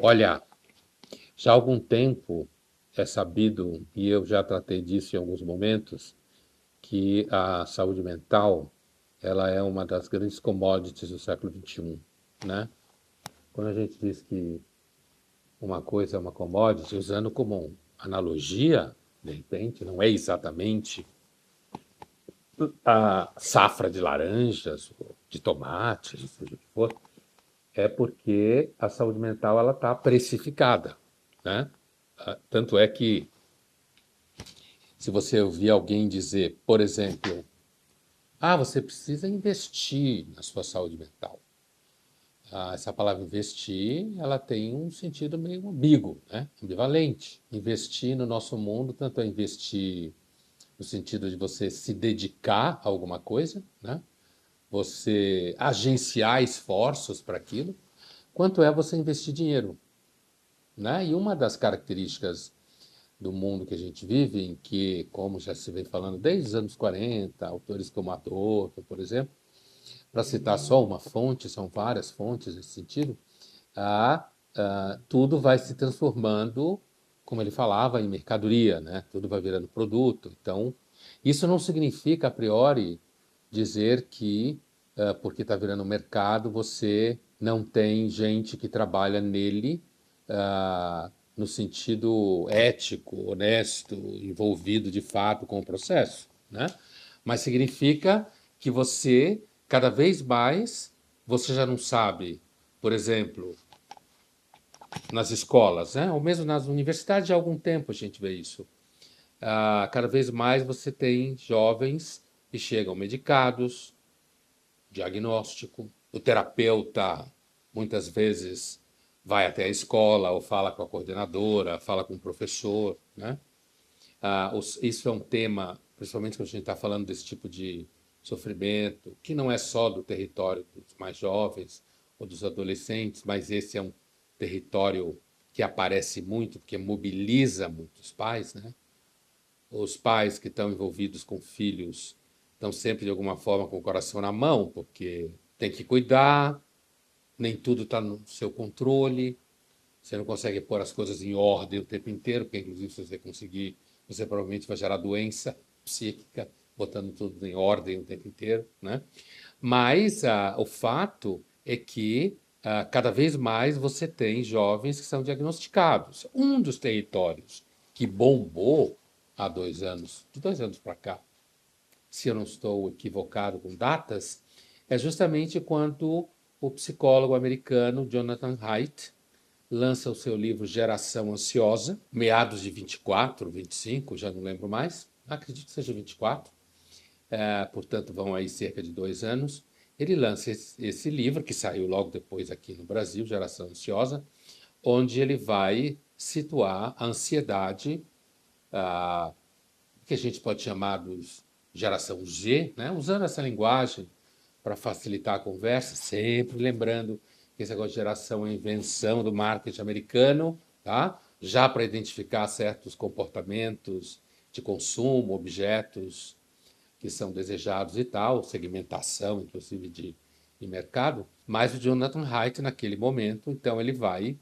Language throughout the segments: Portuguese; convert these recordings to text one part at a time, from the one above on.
Olha, já há algum tempo é sabido, e eu já tratei disso em alguns momentos, que a saúde mental ela é uma das grandes commodities do século XXI, né? Quando a gente diz que uma coisa é uma commodity, usando como analogia, de repente, não é exatamente a safra de laranjas, de tomates, seja o que for, é porque a saúde mental ela está precificada, né? Tanto é que se você ouvir alguém dizer, por exemplo, você precisa investir na sua saúde mental. Essa palavra investir, ela tem um sentido meio ambíguo, né? Ambivalente. Investir no nosso mundo, tanto é investir no sentido de você se dedicar a alguma coisa, né? Você agenciar esforços para aquilo, quanto é você investir dinheiro, né? E uma das características do mundo que a gente vive, em que, como já se vem falando desde os anos 40, autores como Adorno, por exemplo, para citar só uma fonte, são várias fontes nesse sentido, tudo vai se transformando, como ele falava, em mercadoria, né? Tudo vai virando produto. Então, isso não significa, a priori, dizer que, porque está virando mercado, você não tem gente que trabalha nele, no sentido ético, honesto, envolvido de fato com o processo, né? Mas significa que você, cada vez mais, você já não sabe, por exemplo, nas escolas, né? Ou mesmo nas universidades, há algum tempo a gente vê isso. Cada vez mais você tem jovens que chegam medicados, diagnóstico, o terapeuta muitas vezes vai até a escola ou fala com a coordenadora, fala com o professor, né? Isso é um tema, principalmente quando a gente está falando desse tipo de sofrimento, que não é só do território dos mais jovens ou dos adolescentes, mas esse é um território que aparece muito, porque mobiliza muitos pais, né? Os pais que estão envolvidos com filhos estão sempre de alguma forma com o coração na mão, porque tem que cuidar, nem tudo está no seu controle, você não consegue pôr as coisas em ordem o tempo inteiro, porque inclusive se você conseguir, você provavelmente vai gerar doença psíquica, botando tudo em ordem o tempo inteiro, né? Mas o fato é que cada vez mais você tem jovens que são diagnosticados. Um dos territórios que bombou há 2 anos, de 2 anos para cá, se eu não estou equivocado com datas, é justamente quando o psicólogo americano Jonathan Haidt lança o seu livro Geração Ansiosa, meados de 24, 25, já não lembro mais, acredito que seja 24, portanto vão aí cerca de 2 anos. Ele lança esse livro, que saiu logo depois aqui no Brasil, Geração Ansiosa, onde ele vai situar a ansiedade, ah, que a gente pode chamar de geração Z, né? Usando essa linguagem para facilitar a conversa, sempre lembrando que esse negócio de geração é invenção do marketing americano, tá? Já para identificar certos comportamentos de consumo, objetos que são desejados e tal, segmentação, inclusive, de mercado. Mas o Jonathan Haidt, naquele momento, então, ele vai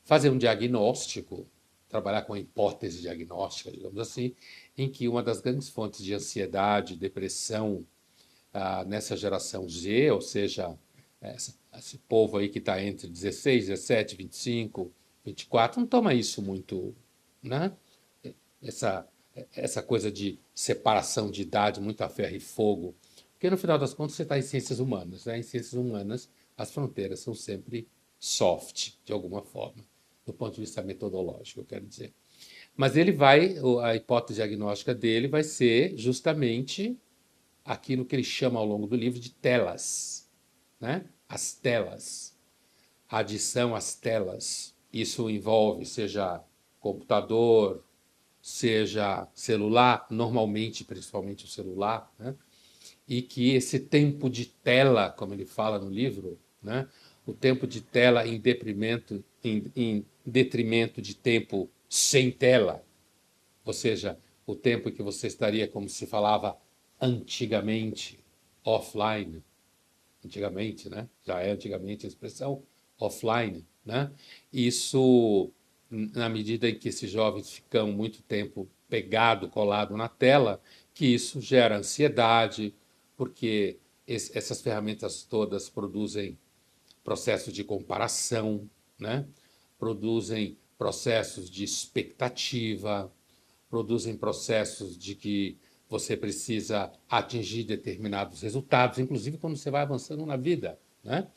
fazer um diagnóstico, trabalhar com a hipótese diagnóstica, digamos assim, em que uma das grandes fontes de ansiedade, depressão nessa geração Z, ou seja, esse povo aí que está entre 16, 17, 25, 24, não toma isso muito, né? Essa, essa coisa de separação de idade muito a ferro e fogo, porque no final das contas você está em ciências humanas, né? Em ciências humanas as fronteiras são sempre soft, de alguma forma, do ponto de vista metodológico, eu quero dizer. Mas ele vai, a hipótese diagnóstica dele vai ser justamente aquilo que ele chama ao longo do livro de telas, né? As telas, a adição às telas. Isso envolve, seja computador, seja celular, normalmente, principalmente o celular, né? E que esse tempo de tela, como ele fala no livro, né? O tempo de tela em detrimento de tempo sem tela, ou seja, o tempo em que você estaria, como se falava antigamente, offline, antigamente, né? Já é antigamente a expressão offline. né? Isso, na medida em que esses jovens ficam muito tempo pegado, colado na tela, que isso gera ansiedade, porque essas ferramentas todas produzem processos de comparação, né? Produzem processos de expectativa, produzem processos de que você precisa atingir determinados resultados, inclusive quando você vai avançando na vida, né?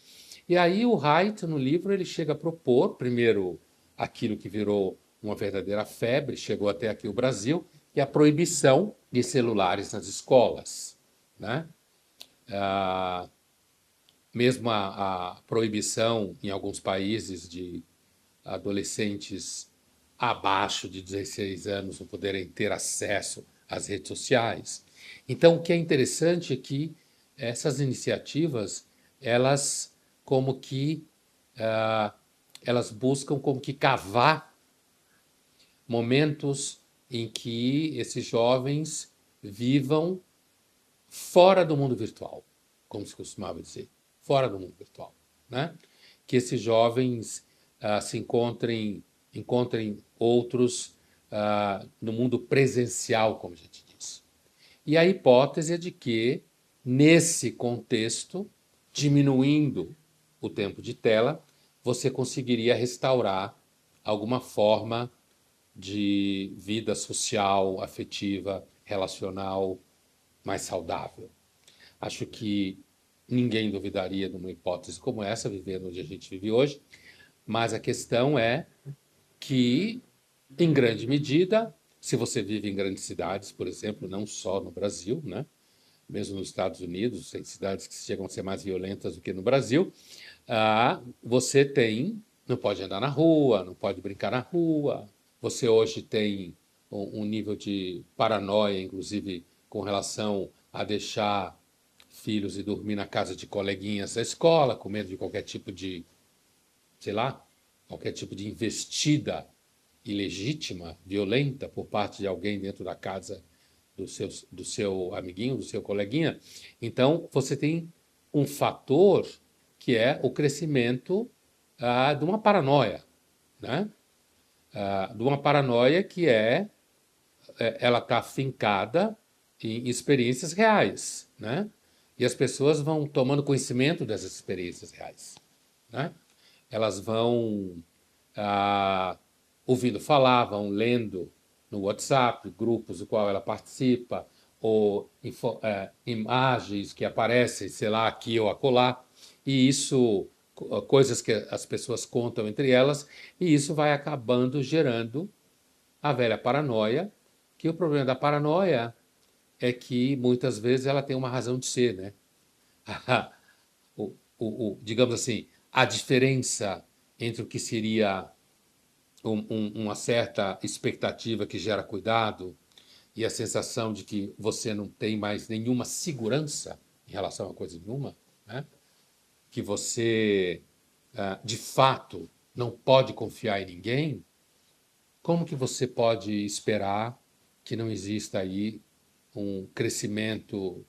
E aí o Haidt, no livro, ele chega a propor, primeiro, aquilo que virou uma verdadeira febre, chegou até aqui o Brasil, que é a proibição de celulares nas escolas, né? Ah, mesmo a proibição em alguns países de adolescentes abaixo de 16 anos não poderem ter acesso às redes sociais. Então, o que é interessante é que essas iniciativas, elas como que ah, elas buscam como que cavar momentos em que esses jovens vivam fora do mundo virtual, como se costumava dizer, fora do mundo virtual, né? Que esses jovens se encontrem outros no mundo presencial, como a gente diz. E a hipótese é de que, nesse contexto, diminuindo o tempo de tela, você conseguiria restaurar alguma forma de vida social, afetiva, relacional mais saudável. Acho que ninguém duvidaria de uma hipótese como essa, vivendo onde a gente vive hoje, mas a questão é que, em grande medida, se você vive em grandes cidades, por exemplo, não só no Brasil, né? Mesmo nos Estados Unidos, tem cidades que chegam a ser mais violentas do que no Brasil, você não pode andar na rua, não pode brincar na rua, você hoje tem um nível de paranoia, inclusive com relação a deixar filhos e dormir na casa de coleguinhas da escola, com medo de qualquer tipo de, sei lá, qualquer tipo de investida ilegítima, violenta por parte de alguém dentro da casa do seu amiguinho, do seu coleguinha. Então, você tem um fator que é o crescimento de uma paranoia, né? De uma paranoia que ela está fincada em experiências reais, né? E as pessoas vão tomando conhecimento dessas experiências reais, né? Elas vão ouvindo falar, vão lendo no WhatsApp, grupos do qual ela participa, ou imagens que aparecem, sei lá, aqui ou acolá, e isso, coisas que as pessoas contam entre elas, e isso vai acabando gerando a velha paranoia, que o problema da paranoia é que muitas vezes ela tem uma razão de ser, né? Digamos assim, a diferença entre o que seria uma certa expectativa que gera cuidado e a sensação de que você não tem mais nenhuma segurança em relação a coisa nenhuma, né? Que você, de fato, não pode confiar em ninguém, como que você pode esperar que não exista aí um crescimento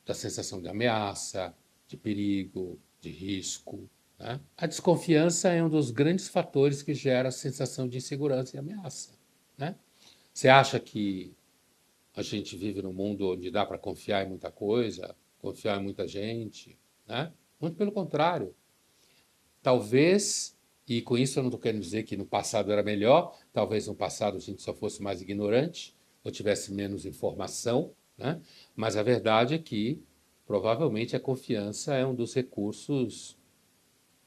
da sensação de ameaça, de perigo, de risco, né? A desconfiança é um dos grandes fatores que gera a sensação de insegurança e ameaça, né? Você acha que a gente vive num mundo onde dá para confiar em muita coisa, confiar em muita gente, né? Muito pelo contrário. Talvez, e com isso eu não estou querendo dizer que no passado era melhor, talvez no passado a gente só fosse mais ignorante ou tivesse menos informação, né? Mas a verdade é que provavelmente a confiança é um dos recursos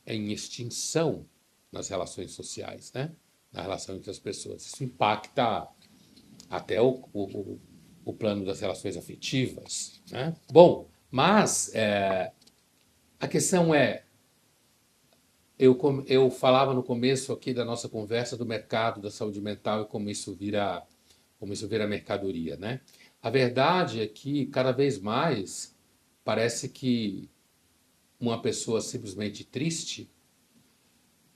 em extinção nas relações sociais, né? Na relação entre as pessoas. Isso impacta até o plano das relações afetivas, né? Bom, mas a questão é, eu falava no começo aqui da nossa conversa do mercado da saúde mental e como isso vira mercadoria, né? A verdade é que cada vez mais parece que uma pessoa simplesmente triste,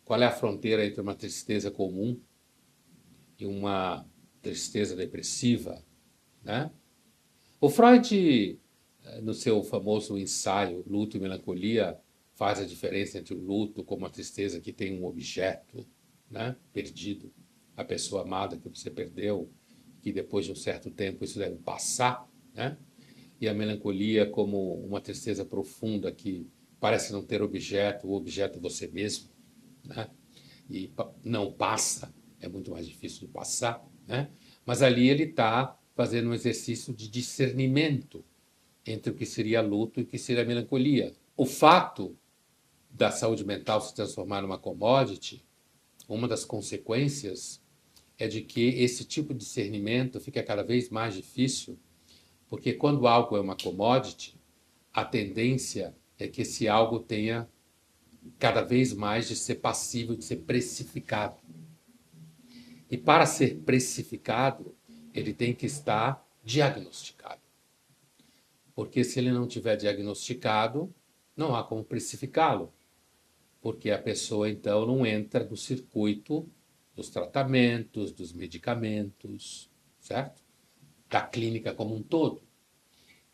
qual é a fronteira entre uma tristeza comum e uma tristeza depressiva, né? O Freud, no seu famoso ensaio Luto e Melancolia, faz a diferença entre o luto como a tristeza que tem um objeto, né, perdido, a pessoa amada que você perdeu, que depois de um certo tempo isso deve passar, né? E a melancolia como uma tristeza profunda que parece não ter objeto, o objeto é você mesmo, né? E não passa, é muito mais difícil de passar, né? Mas ali ele está fazendo um exercício de discernimento entre o que seria luto e o que seria melancolia. O fato da saúde mental se transformar numa commodity, uma das consequências é de que esse tipo de discernimento fica cada vez mais difícil, porque quando algo é uma commodity, a tendência é que esse algo tenha cada vez mais de ser passível de ser precificado. E para ser precificado, ele tem que estar diagnosticado. Porque se ele não tiver diagnosticado, não há como precificá-lo. Porque a pessoa então não entra no circuito dos tratamentos, dos medicamentos, certo? Da clínica como um todo.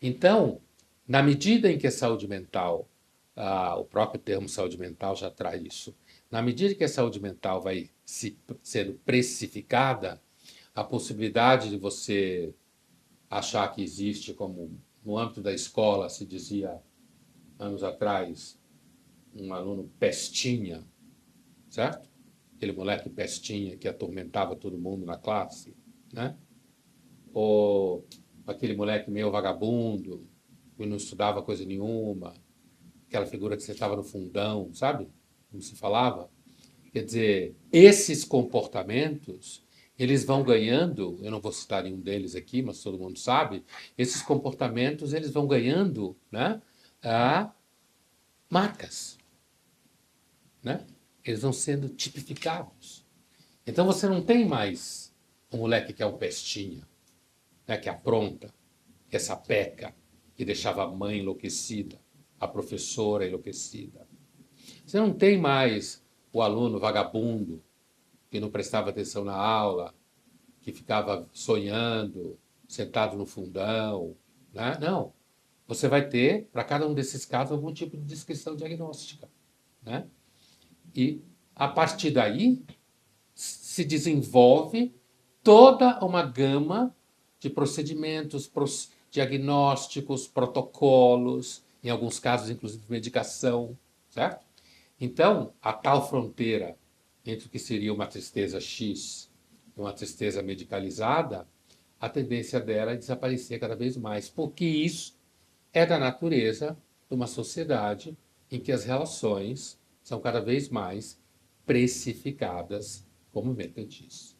Então, na medida em que a saúde mental, o próprio termo saúde mental já traz isso, na medida que a saúde mental vai sendo precificada, a possibilidade de você achar que existe, como no âmbito da escola se dizia anos atrás, um aluno pestinha, certo? Aquele moleque pestinha que atormentava todo mundo na classe, né? Ou aquele moleque meio vagabundo, que não estudava coisa nenhuma, aquela figura que você estava no fundão, sabe? Como se falava. Quer dizer, esses comportamentos, eles vão ganhando, eu não vou citar nenhum deles aqui, mas todo mundo sabe, esses comportamentos, eles vão ganhando, né, marcas, né? Eles vão sendo tipificados. Então você não tem mais o moleque que é um pestinha, né, que apronta, que é sapeca, que deixava a mãe enlouquecida, a professora enlouquecida. Você não tem mais o aluno vagabundo, que não prestava atenção na aula, que ficava sonhando, sentado no fundão, né? Não. Você vai ter, para cada um desses casos, algum tipo de descrição diagnóstica, né? E, a partir daí, se desenvolve toda uma gama de procedimentos, diagnósticos, protocolos, em alguns casos, inclusive, medicação, certo? Então, a tal fronteira entre o que seria uma tristeza X e uma tristeza medicalizada, a tendência dela é desaparecer cada vez mais, porque isso é da natureza de uma sociedade em que as relações são cada vez mais precificadas como mercantis.